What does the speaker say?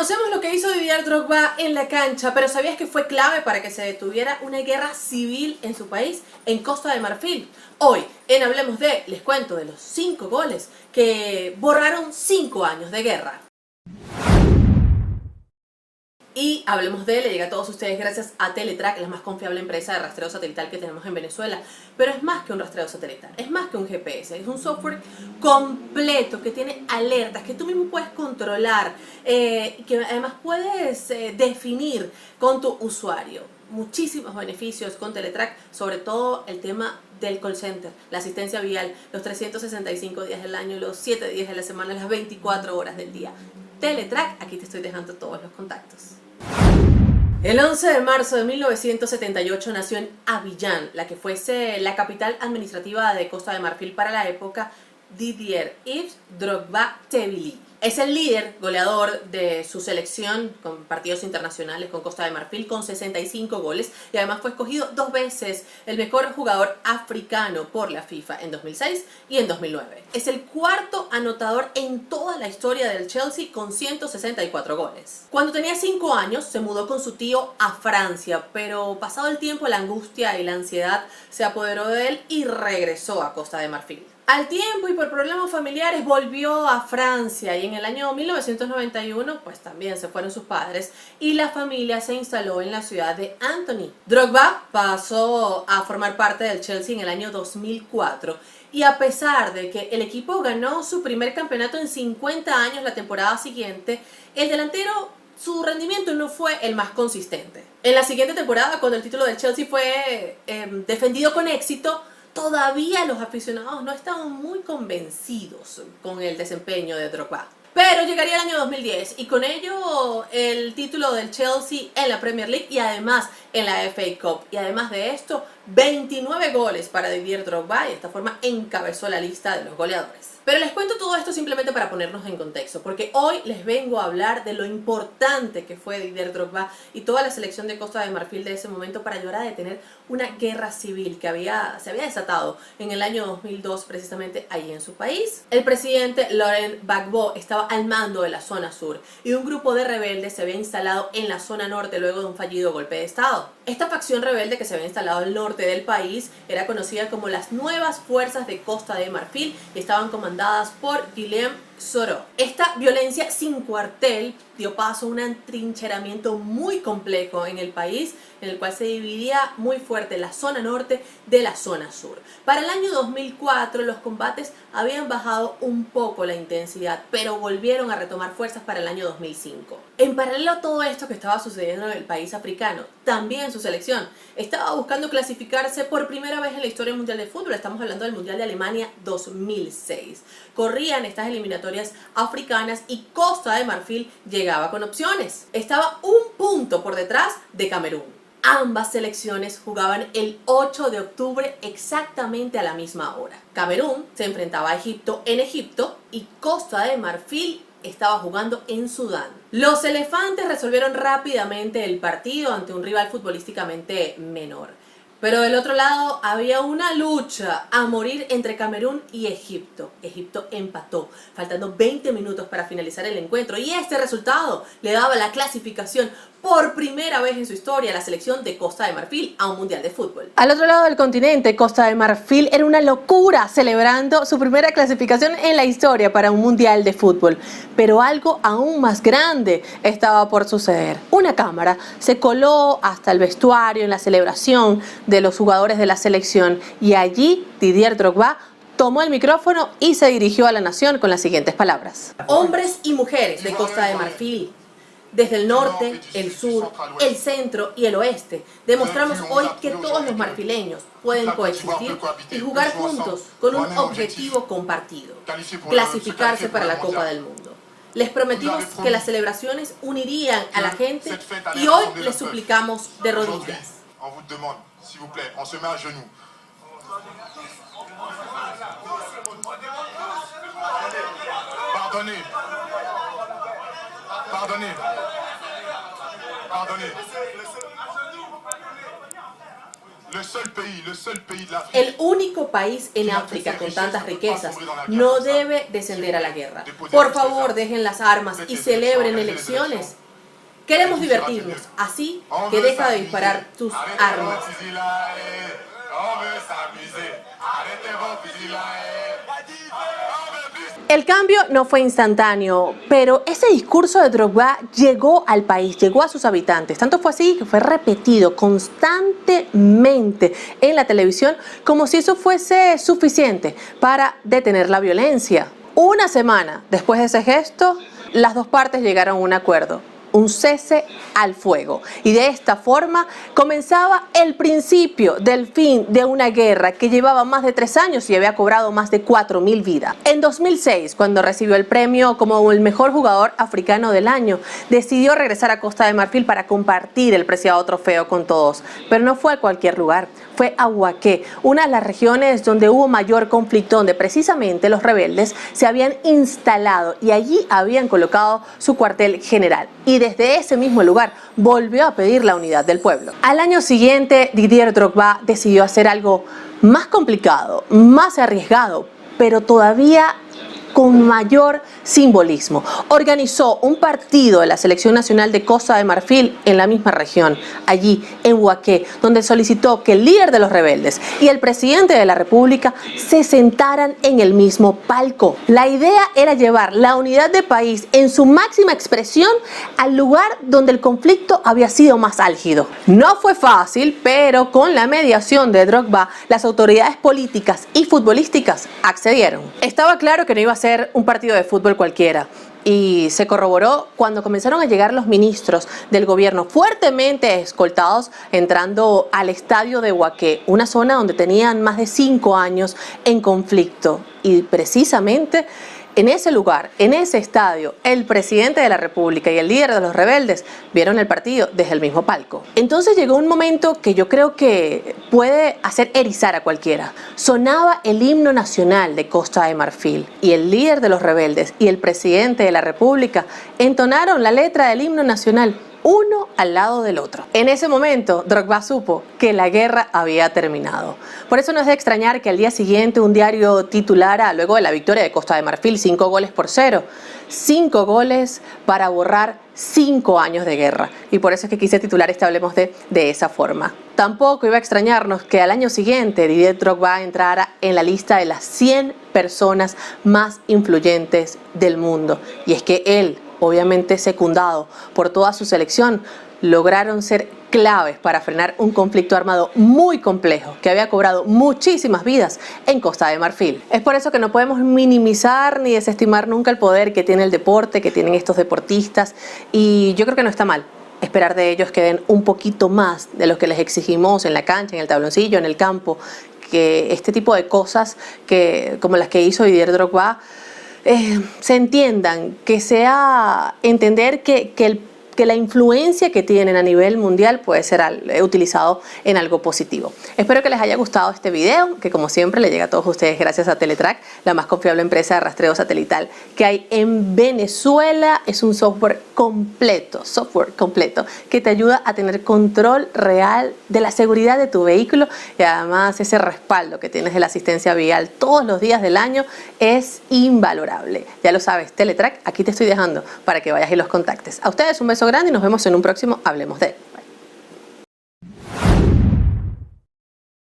Conocemos lo que hizo Didier Drogba en la cancha, pero ¿sabías que fue clave para que se detuviera una guerra civil en su país, en Costa de Marfil? Hoy, en Hablemos de, les cuento de los 5 goles que borraron 5 años de guerra. Y Hablemos de, le llega a todos ustedes gracias a Teletrack, la más confiable empresa de rastreo satelital que tenemos en Venezuela. Pero es más que un rastreo satelital, es más que un GPS, es un software completo que tiene alertas que tú mismo puedes controlar, que además puedes definir con tu usuario. Muchísimos beneficios con Teletrack, sobre todo el tema del call center, la asistencia vial, los 365 días del año, los 7 días de la semana, las 24 horas del día. Teletrack, aquí te estoy dejando todos los contactos. El 11 de marzo de 1978 nació en Abiyán, la que fuese la capital administrativa de Costa de Marfil para la época, Didier Yves Drogba Tebili. Es el líder goleador de su selección con partidos internacionales con Costa de Marfil con 65 goles y además fue escogido 2 veces el mejor jugador africano por la FIFA en 2006 y en 2009. Es el 4º anotador en toda la historia del Chelsea con 164 goles. Cuando tenía 5 años se mudó con su tío a Francia, pero pasado el tiempo la angustia y la ansiedad se apoderó de él y regresó a Costa de Marfil. Al tiempo y por problemas familiares volvió a Francia y en el año 1991 pues también se fueron sus padres y la familia se instaló en la ciudad de Antony. Drogba pasó a formar parte del Chelsea en el año 2004 y a pesar de que el equipo ganó su primer campeonato en 50 años la temporada siguiente, el delantero su rendimiento no fue el más consistente. En la siguiente temporada, cuando el título del Chelsea fue defendido con éxito, todavía los aficionados no estaban muy convencidos con el desempeño de Drogba. Pero llegaría el año 2010 y con ello el título del Chelsea en la Premier League y además en la FA Cup. Y además de esto, 29 goles para Didier Drogba y de esta forma encabezó la lista de los goleadores. Pero les cuento todo esto simplemente para ponernos en contexto, porque hoy les vengo a hablar de lo importante que fue Didier Drogba y toda la selección de Costa de Marfil de ese momento para ayudar a detener una guerra civil que se había desatado en el año 2002 precisamente ahí en su país. El presidente Laurent Gbagbo estaba al mando de la zona sur y un grupo de rebeldes se había instalado en la zona norte luego de un fallido golpe de estado. Esta facción rebelde que se había instalado al norte del país era conocida como las Nuevas Fuerzas de Costa de Marfil y estaban comandadas por Guillaume Soro. Esta violencia sin cuartel dio paso a un atrincheramiento muy complejo en el país, en el cual se dividía muy fuerte la zona norte de la zona sur. Para el año 2004 los combates habían bajado un poco la intensidad, pero volvieron a retomar fuerzas para el año 2005. En paralelo a todo esto que estaba sucediendo en el país africano, también su selección estaba buscando clasificarse por primera vez en la historia mundial de fútbol. Estamos hablando del Mundial de Alemania 2006. Corrían estas eliminatorias africanas y Costa de Marfil llegaba con opciones. Estaba un punto por detrás de Camerún. Ambas selecciones jugaban el 8 de octubre exactamente a la misma hora. Camerún se enfrentaba a Egipto en Egipto y Costa de Marfil estaba jugando en Sudán. Los elefantes resolvieron rápidamente el partido ante un rival futbolísticamente menor. Pero del otro lado había una lucha a morir entre Camerún y Egipto. Egipto empató, faltando 20 minutos para finalizar el encuentro y este resultado le daba la clasificación por primera vez en su historia a la selección de Costa de Marfil a un mundial de fútbol. Al otro lado del continente, Costa de Marfil era una locura celebrando su primera clasificación en la historia para un mundial de fútbol. Pero algo aún más grande estaba por suceder. Una cámara se coló hasta el vestuario en la celebración de los jugadores de la selección y allí Didier Drogba tomó el micrófono y se dirigió a la nación con las siguientes palabras. Hombres y mujeres de Costa de Marfil, desde el norte, el sur, el centro y el oeste, demostramos hoy que todos los marfileños pueden coexistir y jugar juntos con un objetivo compartido: clasificarse para la Copa del Mundo. Les prometimos que las celebraciones unirían a la gente y hoy les suplicamos de rodillas. El único país en África con tantas riquezas no debe descender a la guerra. Por favor, dejen las armas y celebren elecciones. Queremos divertirnos, así que deja de disparar tus armas. El cambio no fue instantáneo, pero ese discurso de Drogba llegó al país, llegó a sus habitantes. Tanto fue así que fue repetido constantemente en la televisión como si eso fuese suficiente para detener la violencia. Una semana después de ese gesto, las dos partes llegaron a un acuerdo. Un cese al fuego. Y de esta forma comenzaba el principio del fin de una guerra que llevaba más de 3 años y había cobrado más de 4.000 vidas. En 2006, cuando recibió el premio como el mejor jugador africano del año, decidió regresar a Costa de Marfil para compartir el preciado trofeo con todos. Pero no fue a cualquier lugar, fue a Bouaké, una de las regiones donde hubo mayor conflicto, donde precisamente los rebeldes se habían instalado y allí habían colocado su cuartel general. Y desde ese mismo lugar volvió a pedir la unidad del pueblo. Al año siguiente, Didier Drogba decidió hacer algo más complicado, más arriesgado, pero todavía con mayor simbolismo. Organizó un partido de la Selección Nacional de Costa de Marfil en la misma región, allí en Bouaké, donde solicitó que el líder de los rebeldes y el presidente de la República se sentaran en el mismo palco. La idea era llevar la unidad del país en su máxima expresión al lugar donde el conflicto había sido más álgido. No fue fácil, pero con la mediación de Drogba, las autoridades políticas y futbolísticas accedieron. Estaba claro que no iba a ser un partido de fútbol cualquiera. Y se corroboró cuando comenzaron a llegar los ministros del gobierno fuertemente escoltados entrando al estadio de Bouaké, una zona donde tenían más de 5 años en conflicto. Y precisamente en ese lugar, en ese estadio, el presidente de la República y el líder de los rebeldes vieron el partido desde el mismo palco. Entonces llegó un momento que yo creo que puede hacer erizar a cualquiera. Sonaba el himno nacional de Costa de Marfil y el líder de los rebeldes y el presidente de la República entonaron la letra del himno nacional, uno al lado del otro. En ese momento, Drogba supo que la guerra había terminado. Por eso no es de extrañar que al día siguiente un diario titulara, luego de la victoria de Costa de Marfil, 5-0. 5 goles para borrar 5 años de guerra. Y por eso es que quise titular este Hablemos de esa forma. Tampoco iba a extrañarnos que al año siguiente Didier Drogba entrara en la lista de las 100 personas más influyentes del mundo. Y es que él, obviamente secundado por toda su selección, lograron ser claves para frenar un conflicto armado muy complejo que había cobrado muchísimas vidas en Costa de Marfil. Es por eso que no podemos minimizar ni desestimar nunca el poder que tiene el deporte, que tienen estos deportistas, y yo creo que no está mal esperar de ellos que den un poquito más de lo que les exigimos en la cancha, en el tabloncillo, en el campo, que este tipo de cosas como las que hizo Didier Drogba se entiendan, que sea entender que la influencia que tienen a nivel mundial puede ser utilizado en algo positivo. Espero que les haya gustado este video, que como siempre le llega a todos ustedes gracias a Teletrack, la más confiable empresa de rastreo satelital que hay en Venezuela. Es un software completo que te ayuda a tener control real de la seguridad de tu vehículo, y además ese respaldo que tienes de la asistencia vial todos los días del año es invalorable. Ya lo sabes, Teletrack, aquí te estoy dejando para que vayas y los contactes. A ustedes un beso grande y nos vemos en un próximo Hablemos de.